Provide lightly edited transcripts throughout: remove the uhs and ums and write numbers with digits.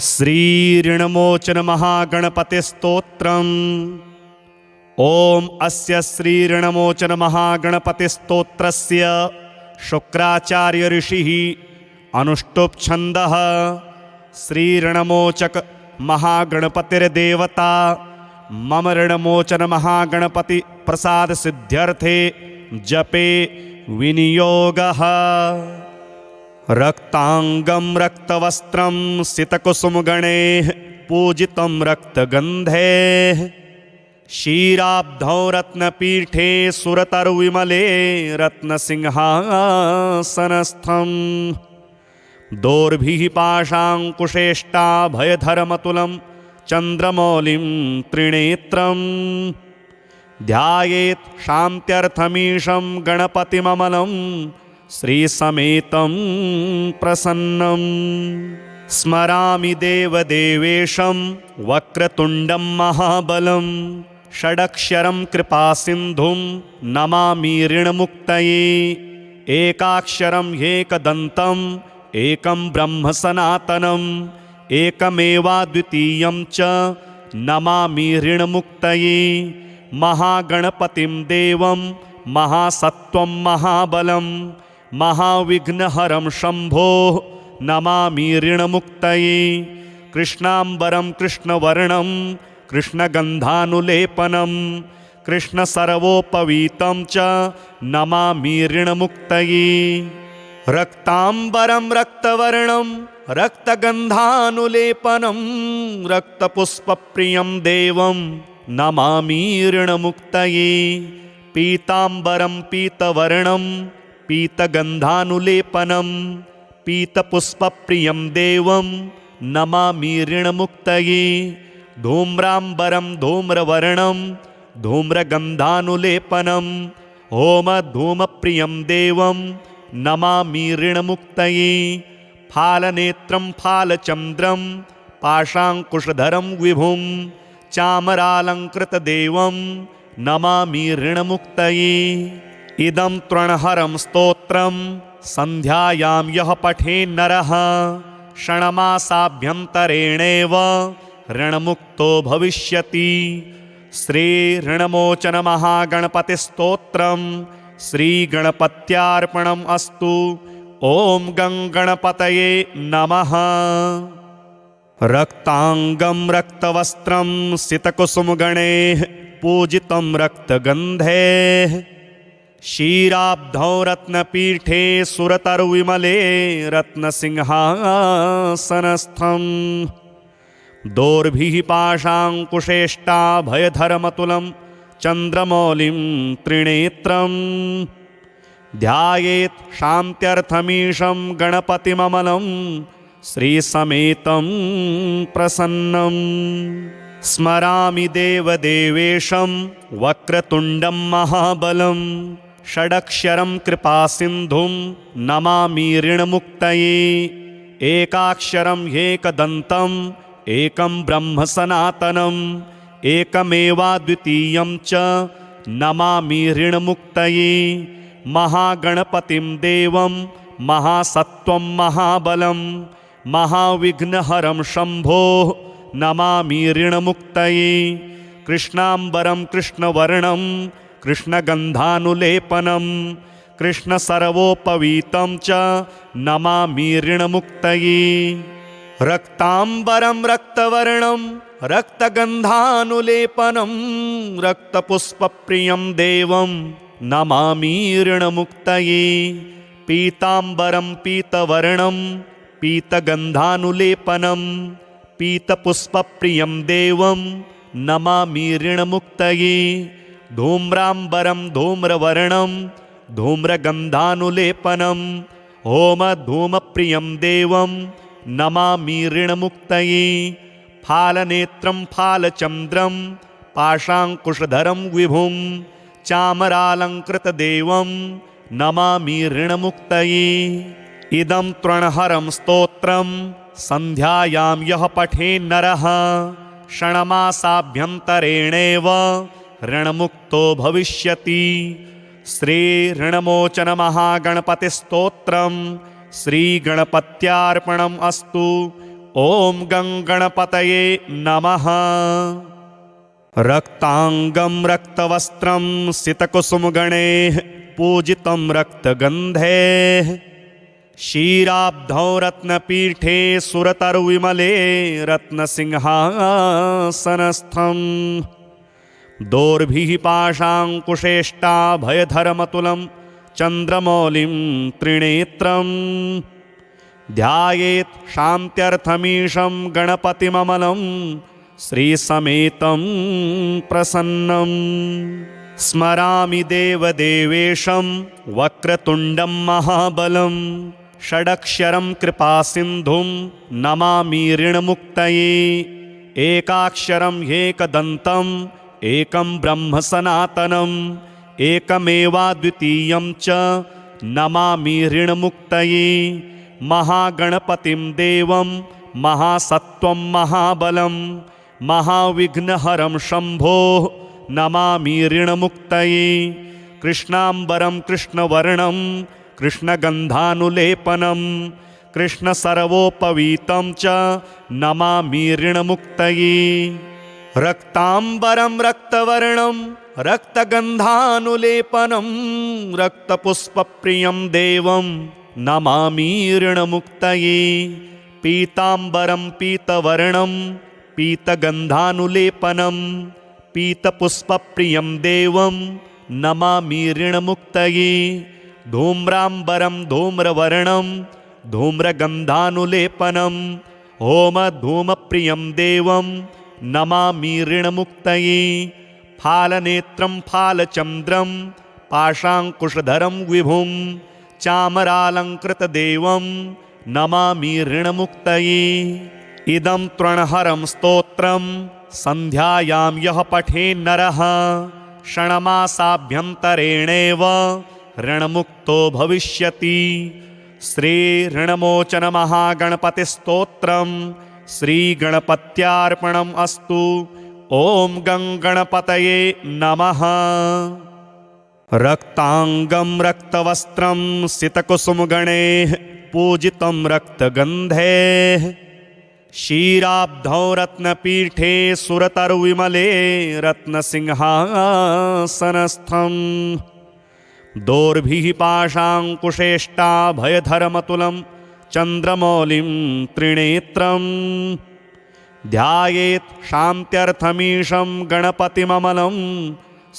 श्रीऋणमोचन महागणपतिस्तोत्रम्। ओम अस्य श्रीऋणमोचन महागणपतिस्तोत्रस्य शुक्राचार्य ऋषिः अनुष्टुप् छन्दः। श्रीऋणमोचक महागणपतिर्देवता मम ऋणमोचन महागणपति प्रसाद सिद्ध्यर्थे जपे विनियोगः। रक्तांगं रक्तवस्त्रं सितकुसुमगणैः पूजितं रक्तगन्धैः क्षीराब्धौ रत्नपीठे सुरतरुविमले रत्नसिंहासनस्थम्। दोर्भिः पाशाङ्कुशेष्टाभयधरमतुलं चन्द्रमौलिं त्रिनेत्रम्। ध्यायेत् शान्त्यर्थमीशं गणपतिममलं श्रीसमेतं प्रसन्नं। स्मरामि देवदेवेशं वक्रतुण्डं महाबलं षडक्षरं कृपासिन्धुं नमामि ऋणमुक्तये। एकाक्षरं एकदन्तम् एकं ब्रह्म सनातनम् एकमेवाद्वितीयं च नमामि ऋणमुक्तये। महागणपतिं देवं महासत्त्वं महाबलं महाविघ्नहरं शम्भोः नमामि ऋणमुक्तये। कृष्णाम्बरं कृष्णवर्णं कृष्णगन्धानुलेपनं कृष्णसर्वोपवीतं च नमामि ऋणमुक्तये। रक्ताम्बरं रक्तवर्णं रक्तगन्धानुलेपनं रक्तपुष्पप्रियं देवं नमामि ऋणमुक्तये। पीताम्बरं पीतवर्णं पीतगन्धानुलेपनं पीतपुष्पप्रियं देवं नमामि ऋणमुक्तये। धूम्राम्बरं धूम्रवर्णं धूम्रगन्धानुलेपनं होमधूमप्रियं देवं नमामि ऋणमुक्तये। फालनेत्रं फालचन्द्रं पाशाङ्कुशधरं विभुं चामरालङ्कृतदेवं नमामि ऋणमुक्तये। इदं तृणहरं स्तोत्रं सन्ध्यायां यः पठेन्नरः षण्मासाभ्यन्तरेणेव ऋणमुक्तो भविष्यति। श्रीऋणमोचन महागणपतिस्तोत्रं श्रीगणपत्यार्पणम् अस्तु। ॐ गं गणपतये नमः। रक्तांगं रक्तवस्त्रं सितकुसुमगणैः पूजितं रक्तगन्धैः क्षीराब्धौ रत्नपीठे सुरतरुविमले रत्नसिंहासनस्थम्। दोर्भिः पाशाङ्कुशेष्टाभयधरमतुलं चन्द्रमौलिं त्रिनेत्रम्। ध्यायेत् शान्त्यर्थमीशं गणपतिममलं श्रीसमेतं प्रसन्नं। स्मरामि देवदेवेशं वक्रतुण्डं महाबलं षडक्षरं कृपासिन्धुं नमामि ऋणमुक्तये। एकाक्षरं एकदन्तम् एकं ब्रह्म सनातनम् एकमेवाद्वितीयं च नमामि ऋणमुक्तये। महागणपतिं देवं महासत्त्वं महाबलं महाविघ्नहरं शम्भोः नमामि ऋणमुक्तये। कृष्णाम्बरं कृष्णवर्णं कृष्णगन्धानुलेपनं कृष्णसर्वोपवीतं च नमामि ऋणमुक्तये। रक्ताम्बरं रक्तवर्णं रक्तगन्धानुलेपनं रक्तपुष्पप्रियं देवं नमामि ऋणमुक्तये। पीताम्बरं पीतवर्णं पीतगन्धानुलेपनं पीतपुष्पप्रियं देवं नमामि ऋणमुक्तये। धूम्राम्बरं धूम्रवर्णं धूम्रगन्धानुलेपनं होमधूमप्रियं देवं नमामि ऋणमुक्तये। फालनेत्रं फालचन्द्रं पाशाङ्कुशधरं विभुं चामरालङ्कृतदेवं नमामि ऋणमुक्तये। इदं तृणहरं स्तोत्रं सन्ध्यायां यः पठेन्नरः षण्मासाभ्यन्तरेणेव ऋणमुक्तो भविष्यति। श्रीऋणमोचन महागणपतिस्तोत्रं श्रीगणपत्यार्पणम् अस्तु। ॐ गङ्गणपतये नमः। रक्ताङ्गं रक्तवस्त्रं सितकुसुमगणैः पूजितं रक्तगन्धैः क्षीराब्धौ रत्नपीठे सुरतरुविमले रत्नसिंहासनस्थम् दोर्भिः पाशाङ्कुशेष्टाभयधरमतुलं चन्द्रमौलिं त्रिनेत्रम् ध्यायेत् शान्त्यर्थमीशं गणपतिममलं श्रीसमेतं प्रसन्नम् स्मरामि देवदेवेशं वक्रतुण्डं महाबलं षडक्षरं कृपासिन्धुं नमामि ऋणमुक्तये एकाक्षरं ह्येकदन्तम् एकं ब्रह्म सनातनम् एकमेवाद्वितीयं च नमामि ऋणमुक्तये महागणपतिं देवं महासत्त्वं महाबलं महाविघ्नहरं शम्भोः नमामि ऋणमुक्तये कृष्णाम्बरं कृष्णवर्णं कृष्णगन्धानुलेपनं कृष्णसर्वोपवीतं च नमामि ऋणमुक्तये रक्ताम्बरं रक्तवर्णं रक्तगन्धानुलेपनं रक्तपुष्पप्रियं देवं नमामि ऋणमुक्तये पीताम्बरं पीतवर्णं पीतगन्धानुलेपनं पीतपुष्पप्रियं देवं नमामि ऋणमुक्तये धूम्राम्बरं धूम्रवर्णं धूम्रगन्धानुलेपनं होमधूमप्रियं देवं नमामि ऋणमुक्तये फालनेत्रं फालचन्द्रं पाशाङ्कुशधरं विभुं चामरालङ्कृतदेवं नमामि ऋणमुक्तये इदं तृणहरं स्तोत्रं सन्ध्यायां यः पठेन्नरः षण्मासाभ्यन्तरेणेव ऋणमुक्तो भविष्यति। श्रीऋणमोचनमहागणपतिस्तोत्रं श्रीगणपत्यार्पणम् अस्तु। ॐ गङ्गणपतये नमः। रक्ताङ्गं रक्तवस्त्रं सितकुसुमगणैः पूजितं रक्तगन्धैः क्षीराब्धौ रत्नपीठे सुरतरुविमले रत्नसिंहासनस्थम् दोर्भिः पाशाङ्कुशेष्टाभयधरमतुलं चन्द्रमौलिं त्रिनेत्रम् ध्यायेत् शान्त्यर्थमीशं गणपतिममलं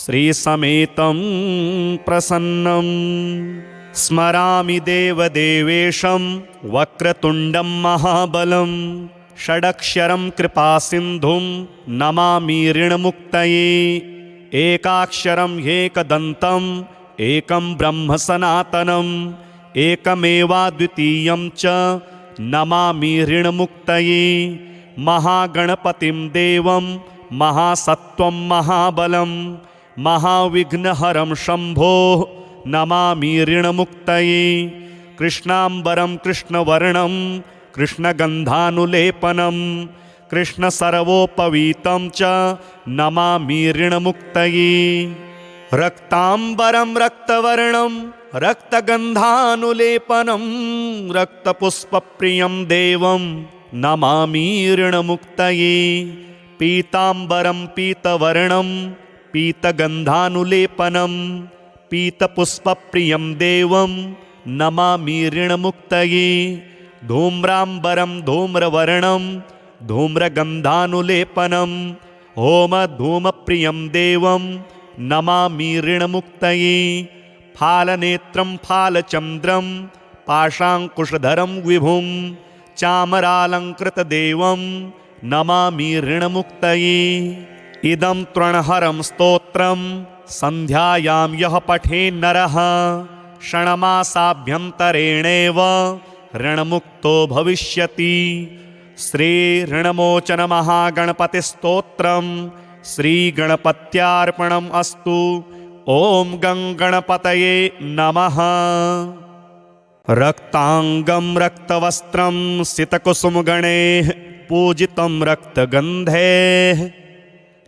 श्रीसमेतं प्रसन्नम् स्मरामि देवदेवेशं वक्रतुण्डं महाबलं षडक्षरं कृपासिन्धुं नमामि ऋणमुक्तये एकाक्षरं ह्येकदन्तम् एकं ब्रह्म सनातनम् एकमेवाद्वितीयं च नमामि ऋणमुक्तये महागणपतिं देवं महासत्त्वं महाबलं महाविघ्नहरं शम्भोः नमामि ऋणमुक्तये कृष्णाम्बरं कृष्णवर्णं कृष्णगन्धानुलेपनं कृष्णसर्वोपवीतं च नमामि ऋणमुक्तये रक्ताम्बरं रक्तवर्णं रक्तगन्धानुलेपनं रक्तपुष्पप्रियं देवं नमामि ऋणमुक्तये पीताम्बरं पीतवर्णं पीतगन्धानुलेपनं पीतपुष्पप्रियं देवं नमामि ऋणमुक्तये धूम्राम्बरं धूम्रवर्णं धूम्रगन्धानुलेपनं होमधूमप्रियं देवं नमामि ऋणमुक्तये फालनेत्रं फालचन्द्रं पाशाङ्कुशधरं विभुं चामरालङ्कृतदेवं नमामि ऋणमुक्तये इदं तृणहरं स्तोत्रं सन्ध्यायां यः पठेन्नरः षण्मासाभ्यन्तरेणेव ऋणमुक्तो भविष्यति। श्रीऋणमोचनमहागणपतिस्तोत्रं श्रीगणपत्यार्पणम् अस्तु। ॐ गङ्गणपतये नमः। रक्ताङ्गं रक्तवस्त्रं सितकुसुमगणैः पूजितं रक्तगन्धैः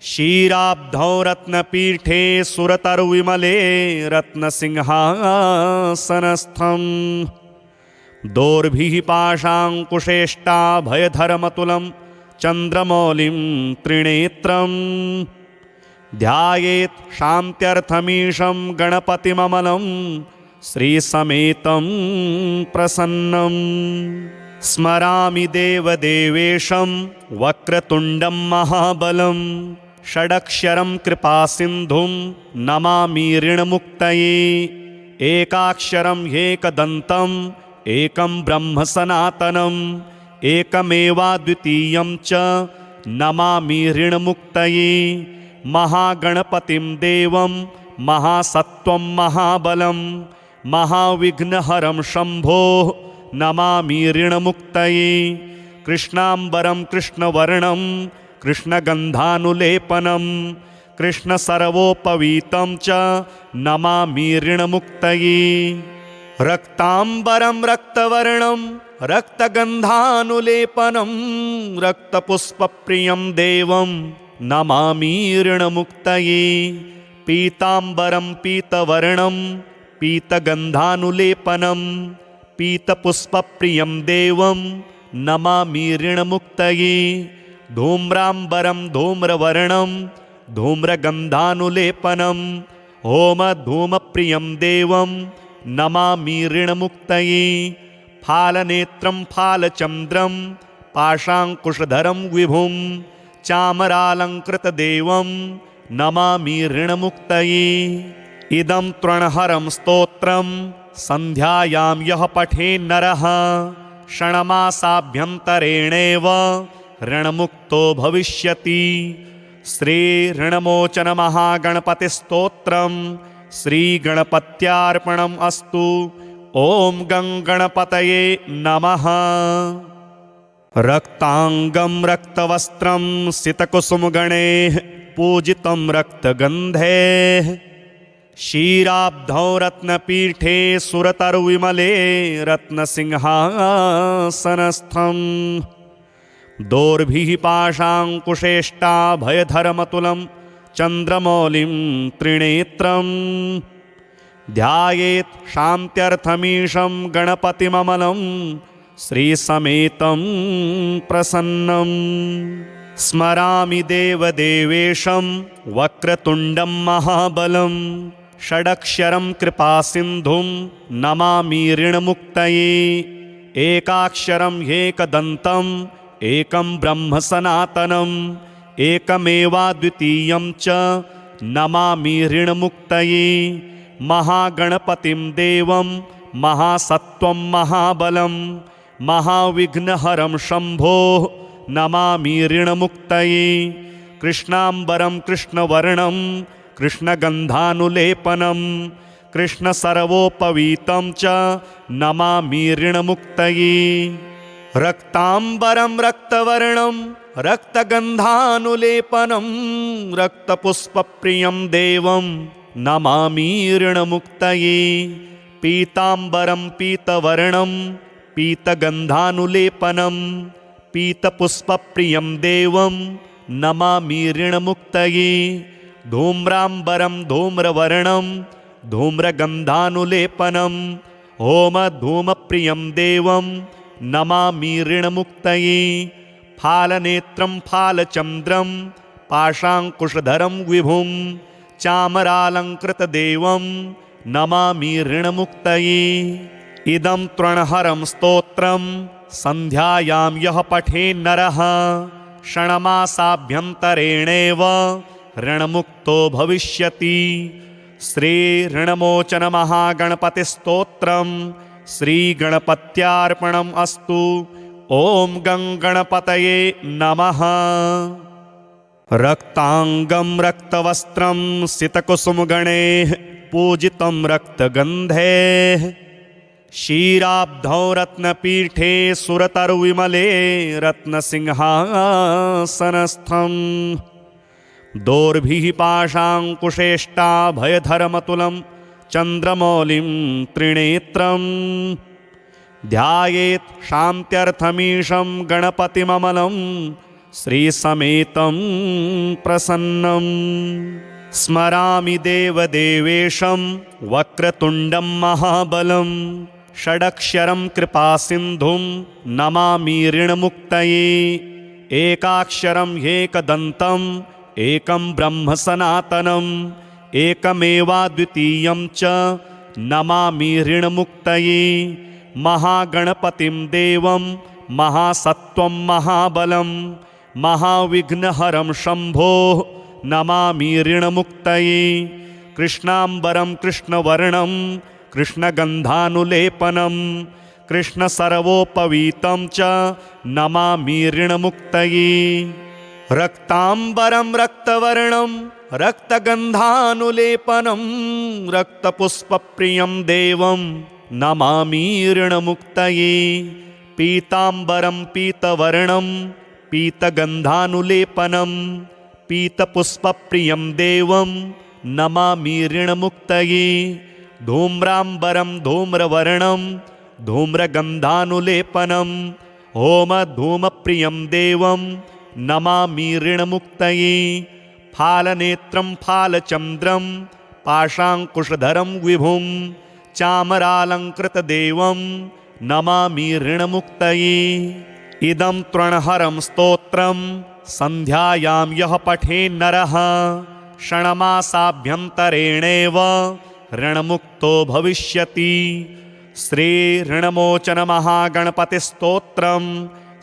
क्षीराब्धौ रत्नपीठे सुरतरुविमले रत्नसिंहासनस्थम् दोर्भिः पाशाङ्कुशेष्टाभयधरमतुलं चन्द्रमौलिं त्रिनेत्रम् ध्यायेत् शान्त्यर्थमीशं गणपतिममलं श्रीसमेतं प्रसन्नम् स्मरामि देवदेवेशं वक्रतुण्डं महाबलं षडक्षरं कृपासिन्धुं नमामि ऋणमुक्तये एकाक्षरं ह्येकदन्तम् एकं ब्रह्म सनातनम् एकमेवाद्वितीयं च नमामि ऋणमुक्तये महागणपतिं देवं महासत्त्वं महाबलं महाविघ्नहरं शम्भोः नमामि ऋणमुक्तये कृष्णाम्बरं कृष्णवर्णं कृष्णगन्धानुलेपनं कृष्णसर्वोपवीतं च नमामि ऋणमुक्तये रक्ताम्बरं रक्तवर्णं रक्तगन्धानुलेपनं रक्तपुष्पप्रियं देवं नमामि ऋणमुक्तये पीताम्बरं पीतवर्णं पीतगन्धानुलेपनं पीतपुष्पप्रियं देवं नमामि ऋणमुक्तये धूम्राम्बरं धूम्रवर्णं धूम्रगन्धानुलेपनं होमधूमप्रियं देवं नमामि ऋणमुक्तये फालनेत्रं फालचन्द्रं पाशाङ्कुशधरं विभुं चामरालङ्कृतदेवं नमामि ऋणमुक्तये इदं तृणहरं स्तोत्रं सन्ध्यायां यः पठेन्नरः षण्मासाभ्यन्तरेणेव ऋणमुक्तो भविष्यति श्रीऋणमोचनमहागणपतिस्तोत्रं श्रीगणपत्यार्पणम् अस्तु। ॐ गं गणपतये नमः। रक्ताङ्गं रक्तवस्त्रं सितकुसुमगणैः पूजितं रक्तगन्धैः क्षीराब्धौ रत्नपीठे सुरतरुविमले रत्नसिंहासनस्थं दोर्भिः पाशाङ्कुशेष्टाभयधरमतुलं चन्द्रमौलिं त्रिनेत्रम् ध्यायेत् शान्त्यर्थमीशं गणपतिममलं श्रीसमेतं प्रसन्नम् स्मरामि देवदेवेशं वक्रतुण्डं महाबलं षडक्षरं कृपासिन्धुं नमामि ऋणमुक्तये एकाक्षरं ह्येकदन्तम् एकं ब्रह्म सनातनम् एकमेवाद्वितीयं च नमामि ऋणमुक्तये महागणपतिं देवं महासत्त्वं महाबलं महाविघ्नहरं शम्भोः नमामि ऋणमुक्तये कृष्णाम्बरं कृष्णवर्णं कृष्णगन्धानुलेपनं कृष्णसर्वोपवीतं च नमामि ऋणमुक्तये रक्ताम्बरं रक्तवर्णं रक्तगन्धानुलेपनं रक्तपुष्पप्रियं देवं नमामि ऋणमुक्तये पीताम्बरं पीतवर्णं पीतगन्धानुलेपनं पीतपुष्पप्रियं देवं नमामि ऋणमुक्तये धूम्राम्बरं धूम्रवर्णं धूम्रगन्धानुलेपनं होमधूमप्रियं देवं नमामि ऋणमुक्तये फालनेत्रं फालचन्द्रं पाशाङ्कुशधरं विभुं चामरालङ्कृतदेवं नमामि ऋणमुक्तये इदं तृणहरं स्तोत्रं सन्ध्यायां यः पठेन्नरः षण्मासाभ्यन्तरेणेव ऋणमुक्तो भविष्यति श्रीऋणमोचनमहागणपतिस्तोत्रं श्रीगणपत्यार्पणम् अस्तु। ॐ गं गणपतये नमः। रक्ताङ्गं रक्तवस्त्रं सितकुसुमगणैः पूजितं रक्तगन्धैः क्षीराब्धौ रत्नपीठे सुरतरुविमले रत्नसिंहासनस्थं दोर्भिः पाशाङ्कुशेष्टाभयधरमतुलं चन्द्रमौलिं त्रिनेत्रम् ध्यायेत् शान्त्यर्थमीशं गणपतिममलं श्रीसमेतं प्रसन्नम् स्मरामि देवदेवेशं वक्रतुण्डं महाबलं षडक्षरं कृपासिन्धुं नमामि ऋणमुक्तये एकाक्षरं ह्येकदन्तम् एकं ब्रह्म सनातनम् एकमेवाद्वितीयं च नमामि ऋणमुक्तये महागणपतिं देवं महासत्त्वं महाबलं महाविघ्नहरं शम्भोः नमामि ऋणमुक्तये कृष्णाम्बरं कृष्णवर्णं कृष्णगन्धानुलेपनं कृष्णसर्वोपवीतं च नमामि ऋणमुक्तये रक्ताम्बरं रक्तवर्णं रक्तगन्धानुलेपनं रक्तपुष्पप्रियं देवं नमामि ऋणमुक्तये पीताम्बरं पीतवर्णं पीतगन्धानुलेपनं पीतपुष्पप्रियं देवं नमामि ऋणमुक्तये धूम्राम्बरं धूम्रवर्णं धूम्रगन्धानुलेपनं होमधूमप्रियं देवं नमामि ऋणमुक्तये फालनेत्रं फालचन्द्रं पाशाङ्कुशधरं विभुं चामरालङ्कृतदेवं नमामि ऋणमुक्तये इदं तृणहरं स्तोत्रं सन्ध्यायां यः पठेन्नरः षण्मासाभ्यन्तरेणेव ऋणमुक्तो भविष्यति श्रीऋणमोचनमहागणपतिस्तोत्रं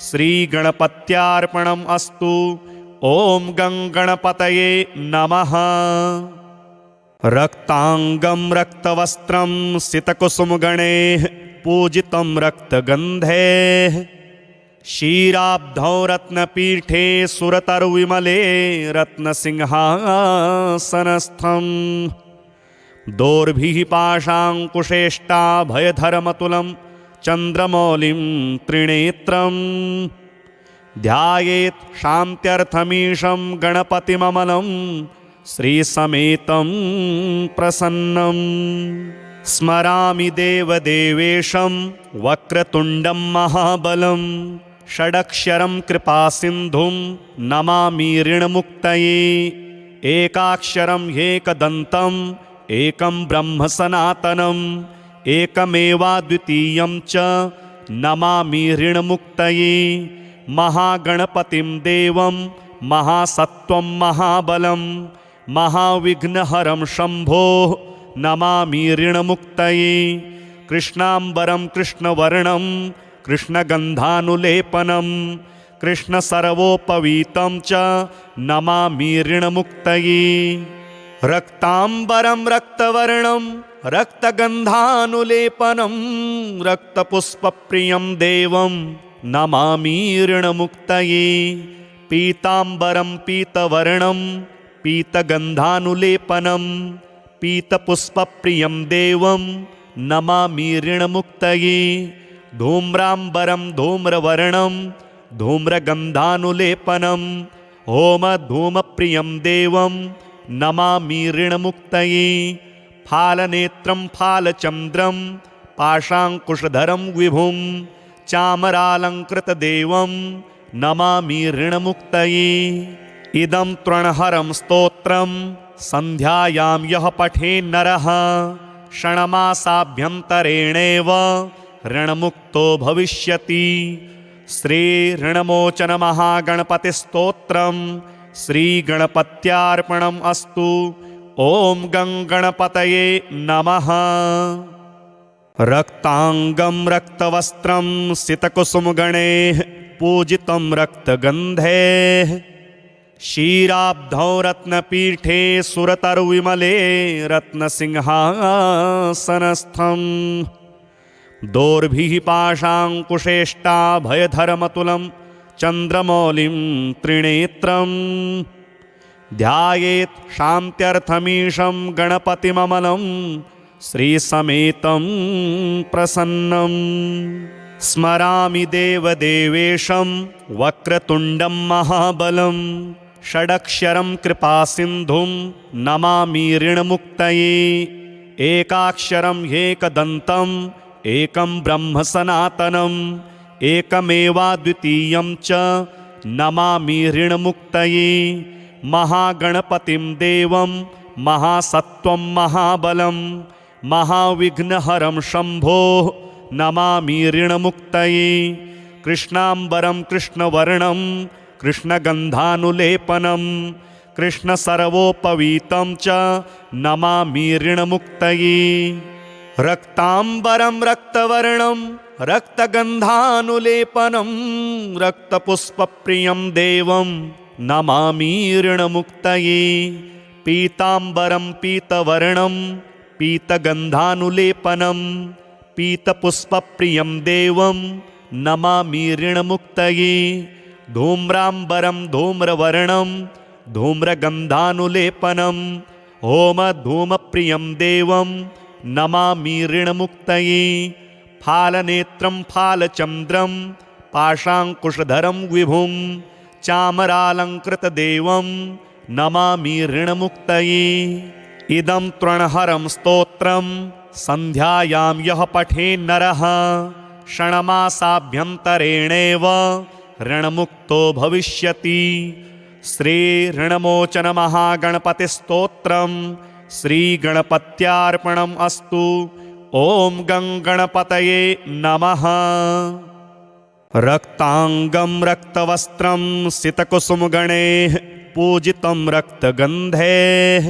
श्रीगणपत्यार्पणम् अस्तु। ॐ गं गणपतये नमः। रक्ताङ्गं रक्तवस्त्रं सितकुसुमगणैः पूजितं रक्तगन्धैः क्षीराब्धौ रत्नपीठे सुरतरुविमले रत्नसिंहासनस्थं दोर्भिः पाशाङ्कुशेष्टाभयधरमतुलं चन्द्रमौलिं त्रिनेत्रं ध्यायेत् शान्त्यर्थमीशं गणपतिममलं श्रीसमेतं प्रसन्नं स्मरामि देवदेवेशं वक्रतुण्डं महाबलं षडक्षरं कृपासिन्धुं नमामि ऋणमुक्तये एकाक्षरं ह्येकदन्तम् एकं ब्रह्म सनातनम् एकमेवाद्वितीयं च नमामि ऋणमुक्तये महागणपतिं देवं महासत्त्वं महाबलं महाविघ्नहरं शम्भोः नमामि ऋणमुक्तये कृष्णाम्बरं कृष्णवर्णं कृष्णगन्धानुलेपनं कृष्णसर्वोपवीतं च नमामि ऋणमुक्तये रक्ताम्बरं रक्तवर्णं रक्तगन्धानुलेपनं रक्तपुष्पप्रियं देवं नमामि ऋणमुक्तये पीताम्बरं पीतवर्णं पीतगन्धानुलेपनं पीतपुष्पप्रियं देवं नमामि ऋणमुक्तये धूम्राम्बरं धूम्रवर्णं धूम्रगन्धानुलेपनं होमधूमप्रियं देवं नमामि ऋणमुक्तये फालनेत्रं फालचन्द्रं पाशाङ्कुशधरं विभुं चामरालङ्कृतदेवं नमामि ऋणमुक्तये इदं तृणहरं स्तोत्रं सन्ध्यायां यः पठेन्नरः षण्मासाभ्यन्तरेणेव ऋणमुक्तो भविष्यति श्रीऋणमोचनमहागणपतिस्तोत्रं श्रीगणपत्यार्पणम् अस्तु। ॐ गं गणपतये नमः। रक्ताङ्गं रक्तवस्त्रं सितकुसुमगणैः पूजितं रक्तगन्धैः क्षीराब्धौ रत्नपीठे सुरतरुविमले रत्नसिंहासनस्थं दोर्भिः पाशाङ्कुशेष्टाभयधरमतुलं चन्द्रमौलिं त्रिनेत्रं ध्यायेत् शान्त्यर्थमीशं गणपतिममलं श्रीसमेतं प्रसन्नं स्मरामि देवदेवेशं वक्रतुण्डं महाबलं षडक्षरं कृपासिन्धुं नमामि ऋणमुक्तये एकाक्षरं ह्येकदन्तम् एकं ब्रह्म सनातनम् एकमेवाद्वितीयं च नमामि ऋणमुक्तये महागणपतिं देवं महासत्त्वं महाबलं महाविघ्नहरं शम्भोः नमामि ऋणमुक्तये। कृष्णाम्बरं कृष्णवर्णं कृष्णगन्धानुलेपनं कृष्णसर्वोपवीतं च नमामि ऋणमुक्तये। रक्ताम्बरं रक्तवर्णं रक्तगन्धानुलेपनं रक्तपुष्पप्रियं देवं नमामि ऋणमुक्तये। पीताम्बरं पीतवर्णं पीतगन्धानुलेपनं पीतपुष्पप्रियं देवं नमामि ऋणमुक्तये। धूम्राम्बरं धूम्रवर्णं धूम्रगन्धानुलेपनं होमधूमप्रियं देवं नमामि ऋणमुक्तये। फालनेत्रं फालचन्द्रं पाशाङ्कुशधरं विभुं चामरालङ्कृतदेवं नमामि ऋणमुक्तये। इदं तृणहरं स्तोत्रं सन्ध्यायां यः पठेन्नरः षण्मासाभ्यन्तरेणेव ऋणमुक्तो भविष्यति। श्रीऋणमोचनमहागणपतिस्तोत्रं श्रीगणपत्यार्पणम् अस्तु। ॐ गं गणपतये नमः। रक्ताङ्गं रक्तवस्त्रं सितकुसुमगणैः पूजितं रक्तगन्धैः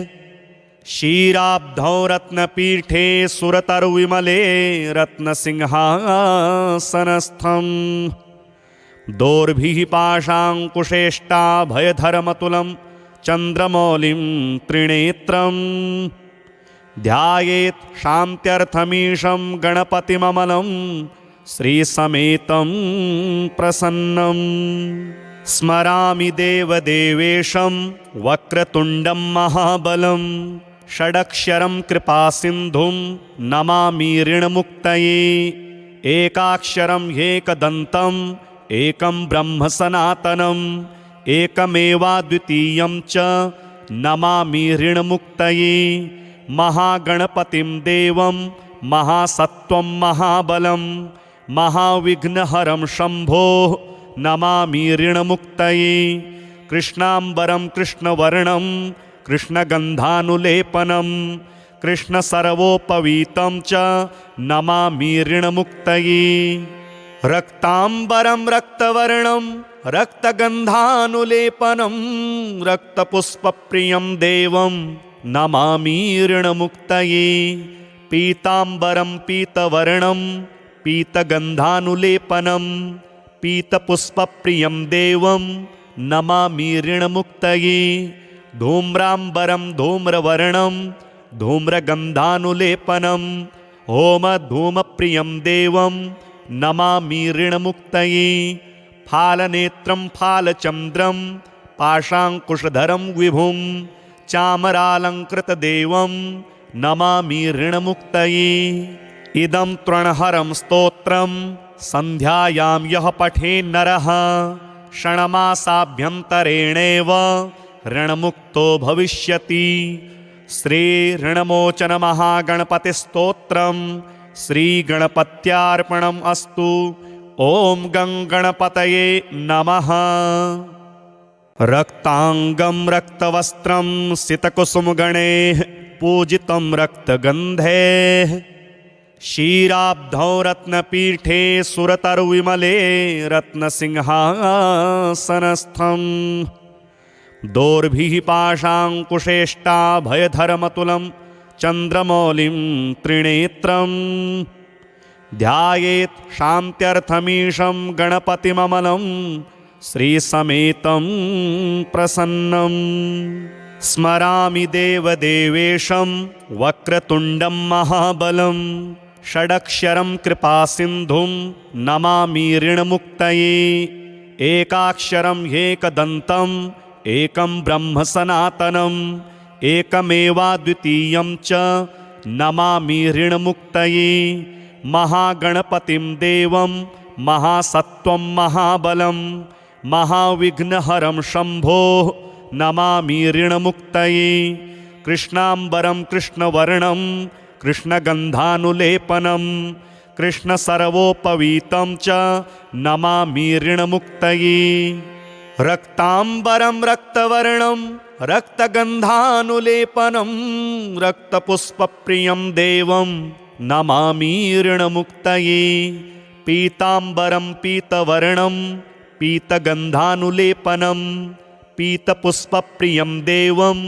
क्षीराब्धौ रत्नपीठे सुरतरुविमले रत्नसिंहासनस्थम् दोर्भिः पाशाङ्कुशेष्टाभयधरमतुलं चन्द्रमौलिं त्रिनेत्रं ध्यायेत् शान्त्यर्थमीशं गणपतिममलं श्रीसमेतं प्रसन्नम्। स्मरामि देवदेवेशं वक्रतुण्डं महाबलं षडक्षरं कृपासिन्धुं नमामि ऋणमुक्तये। एकाक्षरं ह्येकदन्तम् एकं ब्रह्म सनातनम् एकमेवाद्वितीयं च नमामि ऋणमुक्तये। महागणपतिं देवं महासत्त्वं महाबलं महाविघ्नहरं शम्भो नमामि ऋणमुक्तये। कृष्णाम्बरं कृष्णवर्णं कृष्णगन्धानुलेपनं कृष्णसर्वोपवीतं च नमामि ऋणमुक्तये। रक्ताम्बरं रक्तवर्णं रक्तगन्धानुलेपनं रक्तपुष्पप्रियं देवं नमामि ऋणमुक्तये। पीताम्बरं पीतवर्णं पीतगन्धानुलेपनं पीतपुष्पप्रियं देवं नमामि ऋणमुक्तये। धूम्राम्बरं धूम्रवर्णं धूम्रगन्धानुलेपनं होमधूमप्रियं देवं नमामि ऋणमुक्तये। फालनेत्रं फालचन्द्रं पाशाङ्कुशधरं विभुं चामरालङ्कृतदेवं नमामि ऋणमुक्तये। इदं तृणहरं स्तोत्रं सन्ध्यायां यः पठेन्नरः षण्मासाभ्यन्तरेणेव ऋणमुक्तो भविष्यति। श्रीऋणमोचनमहागणपतिस्तोत्रं श्रीगणपत्यार्पणम् अस्तु। ॐ गं गणपतये नमः। रक्ताङ्गं रक्तवस्त्रं सितकुसुमगणैः पूजितं रक्तगन्धैः क्षीराब्धौ रत्नपीठे सुरतरुविमले रत्नसिंहासनस्थम् दोर्भिः पाशाङ्कुशेष्टाभयधरमतुलं चन्द्रमौलिं त्रिनेत्रं ध्यायेत् शान्त्यर्थमीशं गणपतिममलं श्रीसमेतं प्रसन्नम्। स्मरामि देवदेवेशं वक्रतुण्डं महाबलं षडक्षरं कृपासिन्धुं नमामि ऋणमुक्तये। एकाक्षरं ह्येकदन्तम् एकं ब्रह्म सनातनम् एकमेवाद्वितीयं च नमामि ऋणमुक्तये। महागणपतिं देवं महासत्त्वं महाबलं महाविघ्नहरं शम्भो नमामि ऋणमुक्तये। कृष्णाम्बरं कृष्णवर्णं कृष्णगन्धानुलेपनं कृष्णसर्वोपवीतं च नमामि ऋणमुक्तये। रक्ताम्बरं रक्तवर्णं रक्तगन्धानुलेपनं रक्तपुष्पप्रियं देवं नमामि ऋणमुक्तये पीताम्बरं पीतवर्णं पीतगन्धानुलेपनं पीतपुष्पप्रियं देवं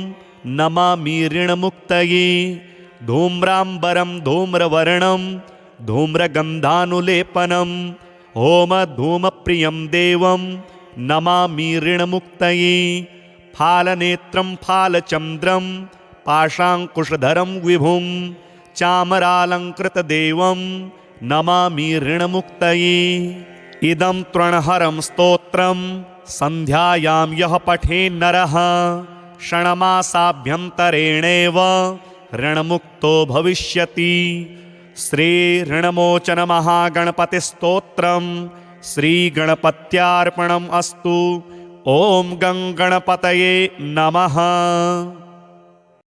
नमामि ऋणमुक्तये धूम्राम्बरं धूम्रवर्णं धूम्रगन्धानुलेपनं होमधूमप्रियं देवं नमामि ऋणमुक्तये फालनेत्रं फालचन्द्रं पाशाङ्कुशधरं विभुं चामरालङ्कृतदेवं नमामि ऋणमुक्तये इदं तृणहरं स्तोत्रं सन्ध्यायां यः पठेन्नरः षण्मासाभ्यन्तरेणेव ऋणमुक्तो भविष्यति। श्रीऋणमोचनमहागणपतिस्तोत्रं श्रीगणपत्यार्पणम् अस्तु। ॐ गं गणपतये नमः।